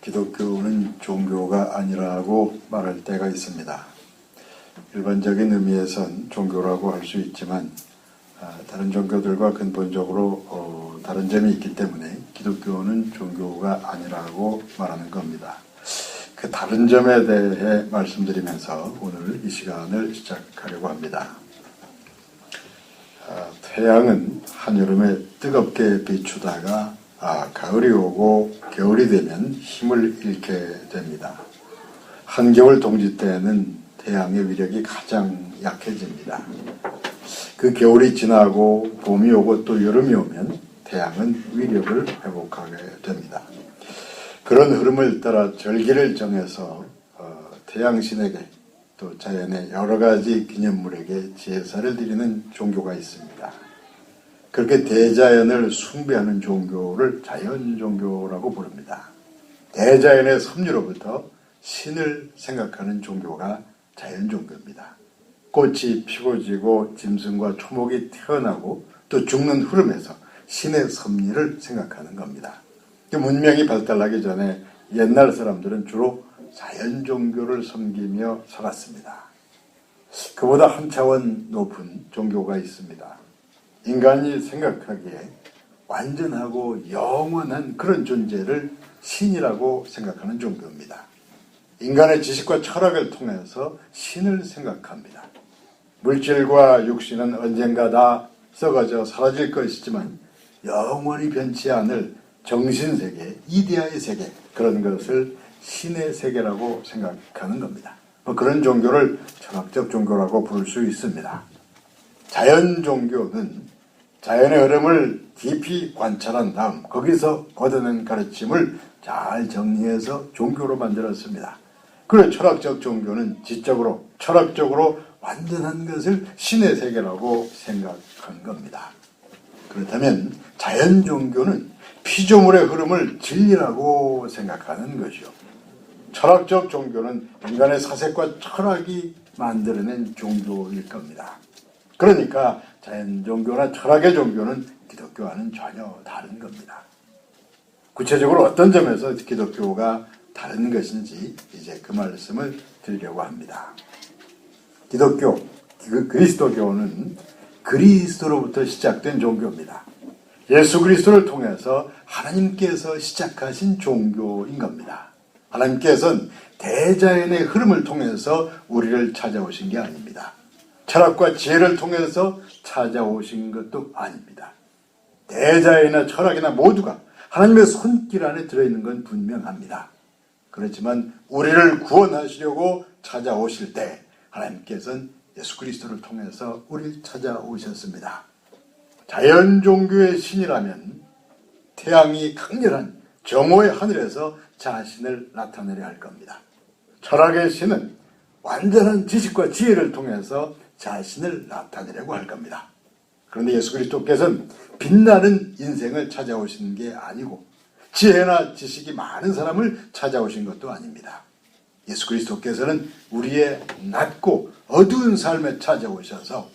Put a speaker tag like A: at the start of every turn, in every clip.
A: 기독교는 종교가 아니라고 말할 때가 있습니다. 일반적인 의미에선 종교라고 할 수 있지만 다른 종교들과 근본적으로 다른 점이 있기 때문에 기독교는 종교가 아니라고 말하는 겁니다. 그 다른 점에 대해 말씀드리면서 오늘 이 시간을 시작하려고 합니다. 태양은 한여름에 뜨겁게 비추다가 가을이 오고 겨울이 되면 힘을 잃게 됩니다. 한겨울 동지 때에는 태양의 위력이 가장 약해집니다. 그 겨울이 지나고 봄이 오고 또 여름이 오면 태양은 위력을 회복하게 됩니다. 그런 흐름을 따라 절기를 정해서 태양신에게 또 자연의 여러 가지 기념물에게 제사를 드리는 종교가 있습니다. 그렇게 대자연을 숭배하는 종교를 자연종교라고 부릅니다. 대자연의 섭리로부터 신을 생각하는 종교가 자연종교입니다. 꽃이 피고 지고 짐승과 초목이 태어나고 또 죽는 흐름에서 신의 섭리를 생각하는 겁니다. 문명이 발달하기 전에 옛날 사람들은 주로 자연종교를 섬기며 살았습니다. 그보다 한 차원 높은 종교가 있습니다. 인간이 생각하기에 완전하고 영원한 그런 존재를 신이라고 생각하는 종교입니다. 인간의 지식과 철학을 통해서 신을 생각합니다. 물질과 육신은 언젠가 다 썩어져 사라질 것이지만 영원히 변치 않을 정신세계, 이데아의 세계, 그런 것을 신의 세계라고 생각하는 겁니다. 그런 종교를 철학적 종교라고 부를 수 있습니다. 자연 종교는 자연의 흐름을 깊이 관찰한 다음 거기서 얻어낸 가르침을 잘 정리해서 종교로 만들었습니다. 그리고 철학적 종교는 지적으로, 철학적으로 완전한 것을 신의 세계라고 생각한 겁니다. 그렇다면 자연 종교는 피조물의 흐름을 진리라고 생각하는 것이요. 철학적 종교는 인간의 사색과 철학이 만들어낸 종교일 겁니다. 그러니까 자연 종교나 철학의 종교는 기독교와는 전혀 다른 겁니다. 구체적으로 어떤 점에서 기독교가 다른 것인지 이제 그 말씀을 드리려고 합니다. 기독교, 그리스도교는 그리스도로부터 시작된 종교입니다. 예수 그리스도를 통해서 하나님께서 시작하신 종교인 겁니다. 하나님께서는 대자연의 흐름을 통해서 우리를 찾아오신 게 아닙니다. 철학과 지혜를 통해서 찾아오신 것도 아닙니다. 대자연이나 철학이나 모두가 하나님의 손길 안에 들어있는 건 분명합니다. 그렇지만 우리를 구원하시려고 찾아오실 때 하나님께서는 예수 그리스도를 통해서 우리를 찾아오셨습니다. 자연 종교의 신이라면 태양이 강렬한 정오의 하늘에서 자신을 나타내려 할 겁니다. 철학의 신은 완전한 지식과 지혜를 통해서 자신을 나타내려고 할 겁니다. 그런데 예수 그리스도께서는 빛나는 인생을 찾아오신 게 아니고 지혜나 지식이 많은 사람을 찾아오신 것도 아닙니다. 예수 그리스도께서는 우리의 낮고 어두운 삶에 찾아오셔서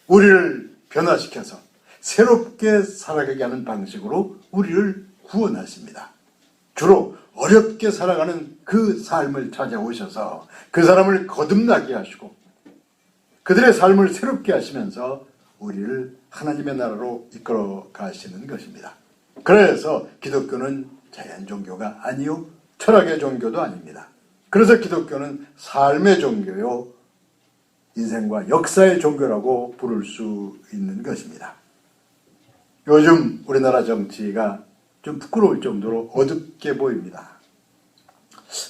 A: 우리를 변화시켜서 새롭게 살아가게 하는 방식으로 우리를 구원하십니다. 주로 어렵게 살아가는 그 삶을 찾아오셔서 그 사람을 거듭나게 하시고 그들의 삶을 새롭게 하시면서 우리를 하나님의 나라로 이끌어 가시는 것입니다. 그래서 기독교는 자연 종교가 아니요 철학의 종교도 아닙니다. 그래서 기독교는 삶의 종교요 인생과 역사의 종교라고 부를 수 있는 것입니다. 요즘 우리나라 정치가 좀 부끄러울 정도로 어둡게 보입니다.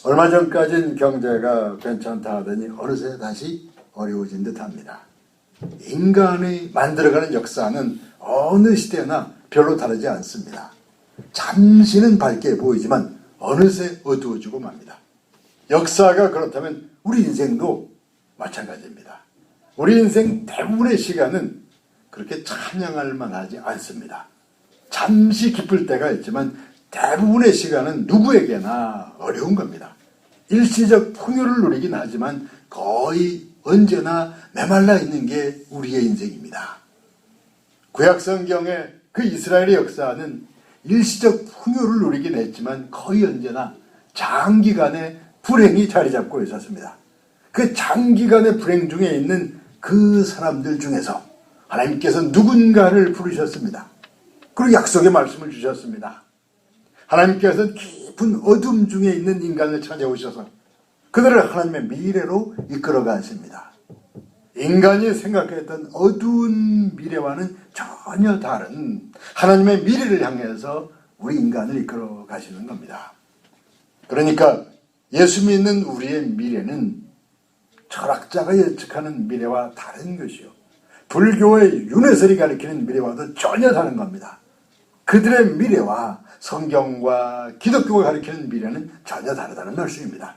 A: 얼마 전까지는 경제가 괜찮다 하더니 어느새 다시 어려워진 듯합니다. 인간이 만들어가는 역사는 어느 시대나 별로 다르지 않습니다. 잠시는 밝게 보이지만 어느새 어두워지고 맙니다. 역사가 그렇다면 우리 인생도 마찬가지입니다. 우리 인생 대부분의 시간은 그렇게 찬양할 만하지 않습니다. 잠시 기쁠 때가 있지만 대부분의 시간은 누구에게나 어려운 겁니다. 일시적 풍요를 누리긴 하지만 거의 언제나 메말라 있는 게 우리의 인생입니다. 구약 성경의 그 이스라엘의 역사는 일시적 풍요를 누리긴 했지만 거의 언제나 장기간의 불행이 자리 잡고 있었습니다. 그 장기간의 불행 중에 있는 그 사람들 중에서 하나님께서 누군가를 부르셨습니다. 그리고 약속의 말씀을 주셨습니다. 하나님께서는 깊은 어둠 중에 있는 인간을 찾아오셔서 그들을 하나님의 미래로 이끌어 가십니다. 인간이 생각했던 어두운 미래와는 전혀 다른 하나님의 미래를 향해서 우리 인간을 이끌어 가시는 겁니다. 그러니까 예수 믿는 우리의 미래는 철학자가 예측하는 미래와 다른 것이요, 불교의 윤회설이 가리키는 미래와도 전혀 다른 겁니다. 그들의 미래와 성경과 기독교가 가리키는 미래는 전혀 다르다는 말씀입니다.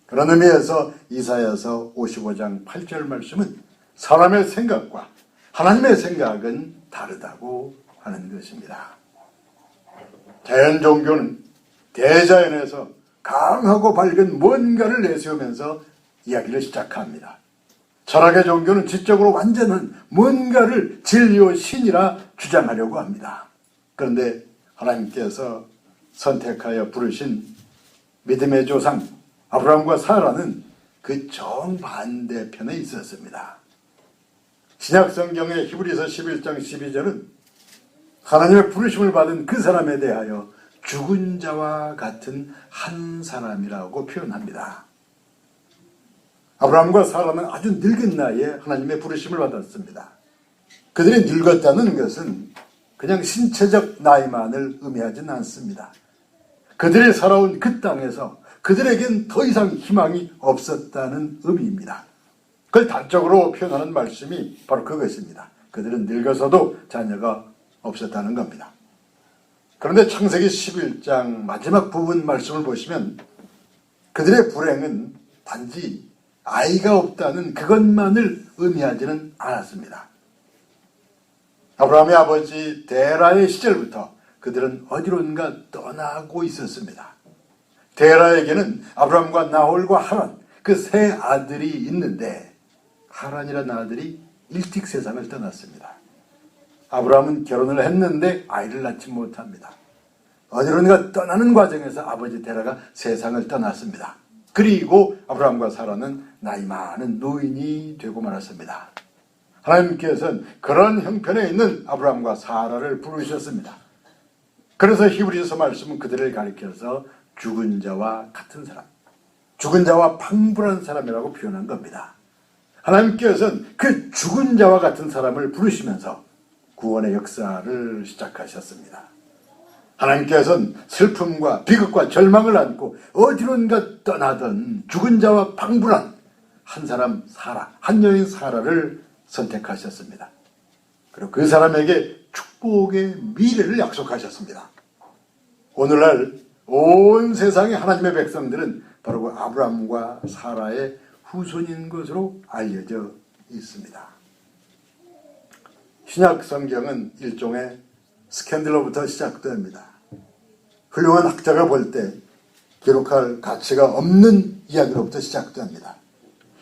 A: 그런 의미에서 이사야서 55장 8절 말씀은 사람의 생각과 하나님의 생각은 다르다고 하는 것입니다. 자연 종교는 대자연에서 강하고 밝은 뭔가를 내세우면서 이야기를 시작합니다. 철학의 종교는 지적으로 완전한 뭔가를 진리요 신이라 주장하려고 합니다. 그런데 하나님께서 선택하여 부르신 믿음의 조상 아브라함과 사라는 그 정반대편에 있었습니다. 신약성경의 히브리서 11장 12절은 하나님의 부르심을 받은 그 사람에 대하여 죽은 자와 같은 한 사람이라고 표현합니다. 아브라함과 사라는 아주 늙은 나이에 하나님의 부르심을 받았습니다. 그들이 늙었다는 것은 그냥 신체적 나이만을 의미하지는 않습니다. 그들이 살아온 그 땅에서 그들에겐 더 이상 희망이 없었다는 의미입니다. 그걸 단적으로 표현하는 말씀이 바로 그것입니다. 그들은 늙어서도 자녀가 없었다는 겁니다. 그런데 창세기 11장 마지막 부분 말씀을 보시면 그들의 불행은 단지 아이가 없다는 그것만을 의미하지는 않았습니다. 아브라함의 아버지 데라의 시절부터 그들은 어디론가 떠나고 있었습니다. 데라에게는 아브라함과 나홀과 하란, 그 세 아들이 있는데 하란이라는 아들이 일찍 세상을 떠났습니다. 아브라함은 결혼을 했는데 아이를 낳지 못합니다. 어디론가 떠나는 과정에서 아버지 데라가 세상을 떠났습니다. 그리고 아브라함과 사라는 나이 많은 노인이 되고 말았습니다. 하나님께서는 그런 형편에 있는 아브라함과 사라를 부르셨습니다. 그래서 히브리서 말씀은 그들을 가리켜서 죽은 자와 같은 사람, 죽은 자와 방불한 사람이라고 표현한 겁니다. 하나님께서는 그 죽은 자와 같은 사람을 부르시면서 구원의 역사를 시작하셨습니다. 하나님께서는 슬픔과 비극과 절망을 안고 어디론가 떠나던 죽은 자와 방불한 한 사람 사라, 한 여인 사라를 선택하셨습니다. 그리고 그 사람에게 축복의 미래를 약속하셨습니다. 오늘날 온 세상의 하나님의 백성들은 바로 그 아브라함과 사라의 후손인 것으로 알려져 있습니다. 신약 성경은 일종의 스캔들로부터 시작됩니다. 훌륭한 학자가 볼 때 기록할 가치가 없는 이야기로부터 시작됩니다.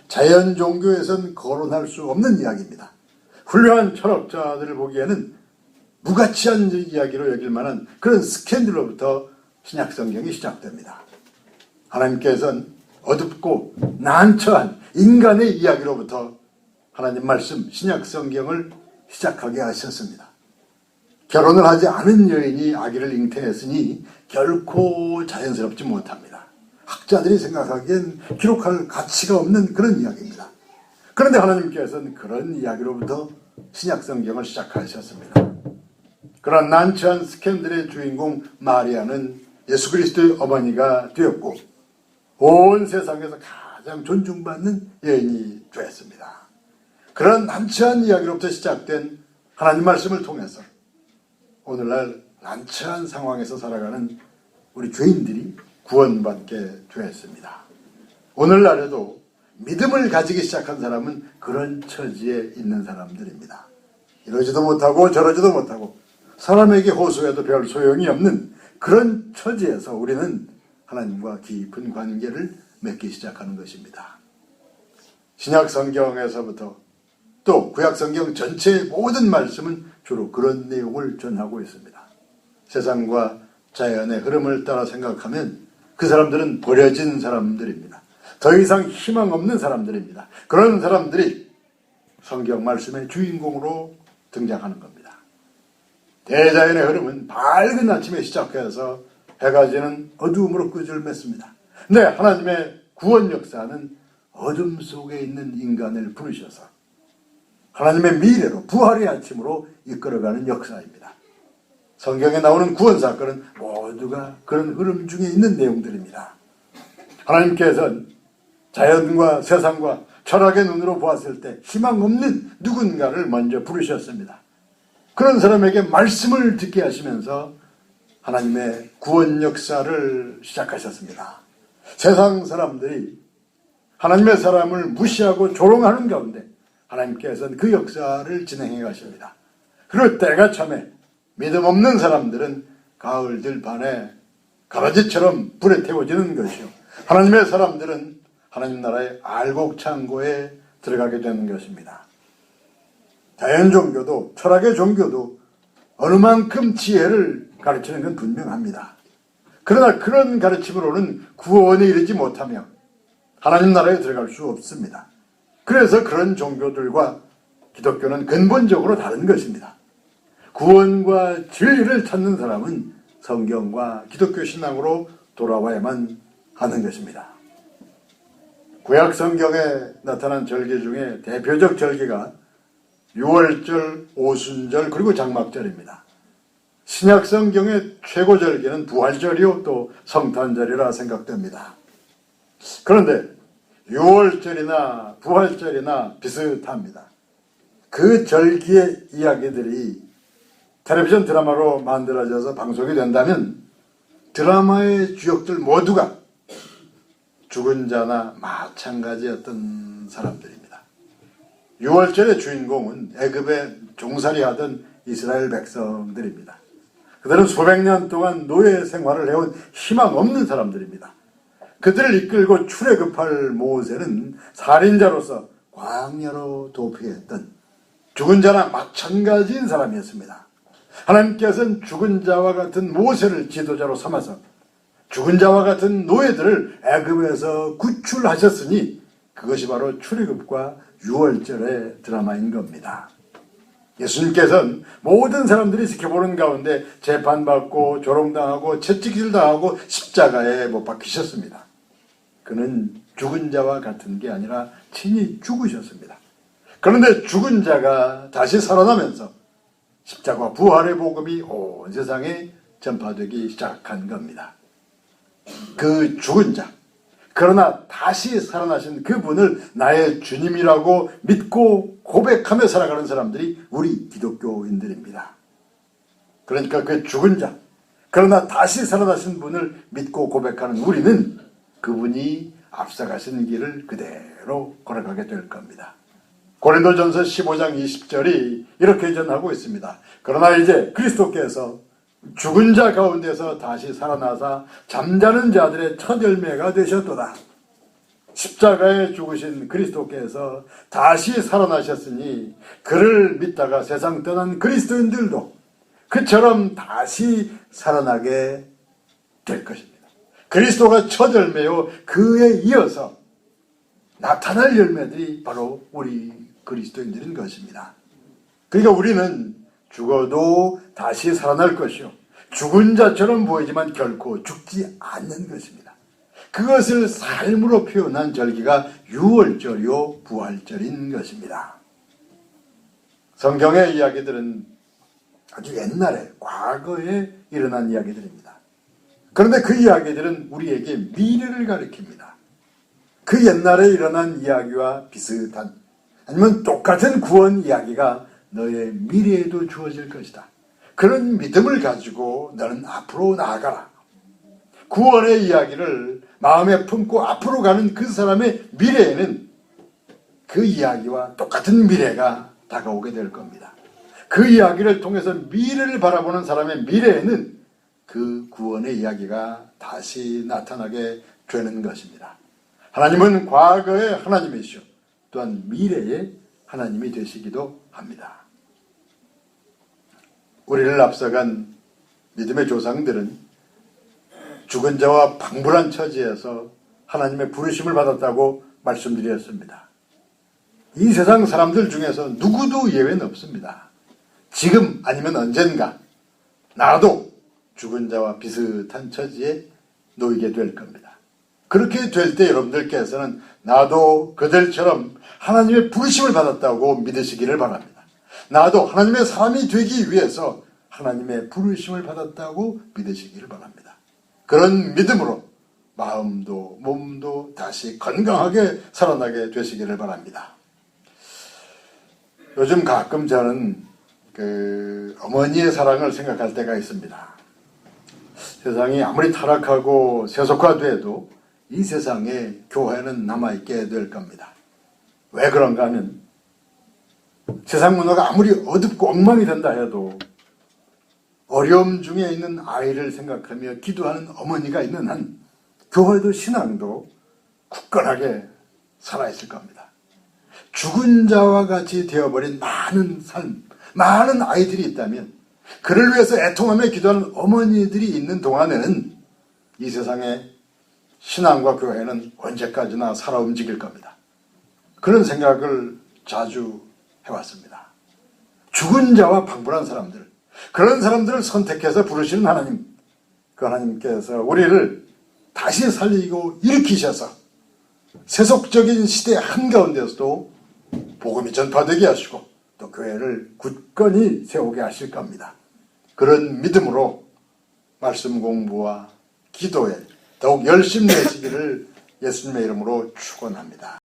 A: 자연 종교에선 거론할 수 없는 이야기입니다. 훌륭한 철학자들을 보기에는 무가치한 이야기로 여길 만한 그런 스캔들로부터 신약 성경이 시작됩니다. 하나님께서는 어둡고 난처한 인간의 이야기로부터 하나님 말씀 신약 성경을 시작하게 하셨습니다. 결혼을 하지 않은 여인이 아기를 잉태했으니 결코 자연스럽지 못합니다. 학자들이 생각하기엔 기록할 가치가 없는 그런 이야기입니다. 그런데 하나님께서는 그런 이야기로부터 신약 성경을 시작하셨습니다. 그런 난처한 스캔들의 주인공 마리아는 예수 그리스도의 어머니가 되었고 온 세상에서 가장 존중받는 여인이 되었습니다. 그런 난처한 이야기로부터 시작된 하나님 말씀을 통해서 오늘날 난처한 상황에서 살아가는 우리 죄인들이 구원받게 되었습니다. 오늘날에도 믿음을 가지기 시작한 사람은 그런 처지에 있는 사람들입니다. 이러지도 못하고 저러지도 못하고 사람에게 호소해도 별 소용이 없는 그런 처지에서 우리는 하나님과 깊은 관계를 맺기 시작하는 것입니다. 신약 성경에서부터 또 구약 성경 전체의 모든 말씀은 주로 그런 내용을 전하고 있습니다. 세상과 자연의 흐름을 따라 생각하면 그 사람들은 버려진 사람들입니다. 더 이상 희망 없는 사람들입니다. 그런 사람들이 성경 말씀의 주인공으로 등장하는 겁니다. 대자연의 흐름은 밝은 아침에 시작해서 해가 지는 어두움으로 끝을 맺습니다. 근데 하나님의 구원 역사는 어둠 속에 있는 인간을 부르셔서 하나님의 미래로 부활의 아침으로 이끌어가는 역사입니다. 성경에 나오는 구원 사건은 모두가 그런 흐름 중에 있는 내용들입니다. 하나님께서는 자연과 세상과 철학의 눈으로 보았을 때 희망 없는 누군가를 먼저 부르셨습니다. 그런 사람에게 말씀을 듣게 하시면서 하나님의 구원 역사를 시작하셨습니다. 세상 사람들이 하나님의 사람을 무시하고 조롱하는 가운데 하나님께서는 그 역사를 진행해 가십니다. 그리고 때가 참에 믿음 없는 사람들은 가을 들판에 가라지처럼 불에 태워지는 것이요, 하나님의 사람들은 하나님 나라의 알곡창고에 들어가게 되는 것입니다. 자연 종교도 철학의 종교도 어느 만큼 지혜를 가르치는 건 분명합니다. 그러나 그런 가르침으로는 구원에 이르지 못하며 하나님 나라에 들어갈 수 없습니다. 그래서 그런 종교들과 기독교는 근본적으로 다른 것입니다. 구원과 진리를 찾는 사람은 성경과 기독교 신앙으로 돌아와야만 하는 것입니다. 구약 성경에 나타난 절기 중에 대표적 절기가 유월절, 오순절, 그리고 장막절입니다. 신약 성경의 최고 절기는 부활절이요 또 성탄절이라 생각됩니다. 그런데 유월절이나 부활절이나 비슷합니다. 그 절기의 이야기들이 텔레비전 드라마로 만들어져서 방송이 된다면 드라마의 주역들 모두가 죽은 자나 마찬가지였던 사람들입니다. 유월절의 주인공은 애굽에 종살이하던 이스라엘 백성들입니다. 그들은 수백 년 동안 노예 생활을 해온 희망 없는 사람들입니다. 그들을 이끌고 출애굽할 모세는 살인자로서 광야로 도피했던 죽은 자나 마찬가지인 사람이었습니다. 하나님께서는 죽은 자와 같은 모세를 지도자로 삼아서 죽은 자와 같은 노예들을 애굽에서 구출하셨으니 그것이 바로 출애굽과 유월절의 드라마인 겁니다. 예수님께서는 모든 사람들이 지켜보는 가운데 재판받고 조롱당하고 채찍질당하고 십자가에 못 박히셨습니다. 그는 죽은 자와 같은 게 아니라 친히 죽으셨습니다. 그런데 죽은 자가 다시 살아나면서 십자가 부활의 복음이 온 세상에 전파되기 시작한 겁니다. 그 죽은 자, 그러나 다시 살아나신 그분을 나의 주님이라고 믿고 고백하며 살아가는 사람들이 우리 기독교인들입니다. 그러니까 그 죽은 자, 그러나 다시 살아나신 분을 믿고 고백하는 우리는 그분이 앞서가신 길을 그대로 걸어가게 될 겁니다. 고린도전서 15장 20절이 이렇게 전하고 있습니다. 그러나 이제 그리스도께서 죽은 자 가운데서 다시 살아나사 잠자는 자들의 첫 열매가 되셨도다. 십자가에 죽으신 그리스도께서 다시 살아나셨으니 그를 믿다가 세상 떠난 그리스도인들도 그처럼 다시 살아나게 될 것입니다. 그리스도가 첫 열매요, 그에 이어서 나타날 열매들이 바로 우리 그리스도인들인 것입니다. 그러니까 우리는 죽어도 다시 살아날 것이요, 죽은 자처럼 보이지만 결코 죽지 않는 것입니다. 그것을 삶으로 표현한 절기가 유월절이요 부활절인 것입니다. 성경의 이야기들은 아주 옛날에 과거에 일어난 이야기들입니다. 그런데 그 이야기들은 우리에게 미래를 가리킵니다. 그 옛날에 일어난 이야기와 비슷한 아니면 똑같은 구원 이야기가 너의 미래에도 주어질 것이다. 그런 믿음을 가지고 너는 앞으로 나아가라. 구원의 이야기를 마음에 품고 앞으로 가는 그 사람의 미래에는 그 이야기와 똑같은 미래가 다가오게 될 겁니다. 그 이야기를 통해서 미래를 바라보는 사람의 미래에는 그 구원의 이야기가 다시 나타나게 되는 것입니다. 하나님은 과거의 하나님이시오, 또한 미래의 하나님이 되시기도 합니다. 우리를 앞서간 믿음의 조상들은 죽은 자와 방불한 처지에서 하나님의 부르심을 받았다고 말씀드렸습니다. 이 세상 사람들 중에서 누구도 예외는 없습니다. 지금 아니면 언젠가 나도 죽은 자와 비슷한 처지에 놓이게 될 겁니다. 그렇게 될 때 여러분들께서는 나도 그들처럼 하나님의 부르심을 받았다고 믿으시기를 바랍니다. 나도 하나님의 사람이 되기 위해서 하나님의 부르심을 받았다고 믿으시기를 바랍니다. 그런 믿음으로 마음도 몸도 다시 건강하게 살아나게 되시기를 바랍니다. 요즘 가끔 저는 어머니의 사랑을 생각할 때가 있습니다. 세상이 아무리 타락하고 세속화돼도 이 세상에 교회는 남아있게 될 겁니다. 왜 그런가 하면 세상 문화가 아무리 어둡고 엉망이 된다 해도 어려움 중에 있는 아이를 생각하며 기도하는 어머니가 있는 한 교회도 신앙도 굳건하게 살아있을 겁니다. 죽은 자와 같이 되어버린 많은 삶, 많은 아이들이 있다면 그를 위해서 애통하며 기도하는 어머니들이 있는 동안에는 이 세상에 신앙과 교회는 언제까지나 살아 움직일 겁니다. 그런 생각을 자주 해왔습니다. 죽은 자와 방불한 사람들, 그런 사람들을 선택해서 부르시는 하나님, 그 하나님께서 우리를 다시 살리고 일으키셔서 세속적인 시대 한가운데서도 복음이 전파되게 하시고 또 교회를 굳건히 세우게 하실 겁니다. 그런 믿음으로 말씀 공부와 기도에 더욱 열심히 내시기를 예수님의 이름으로 축원합니다.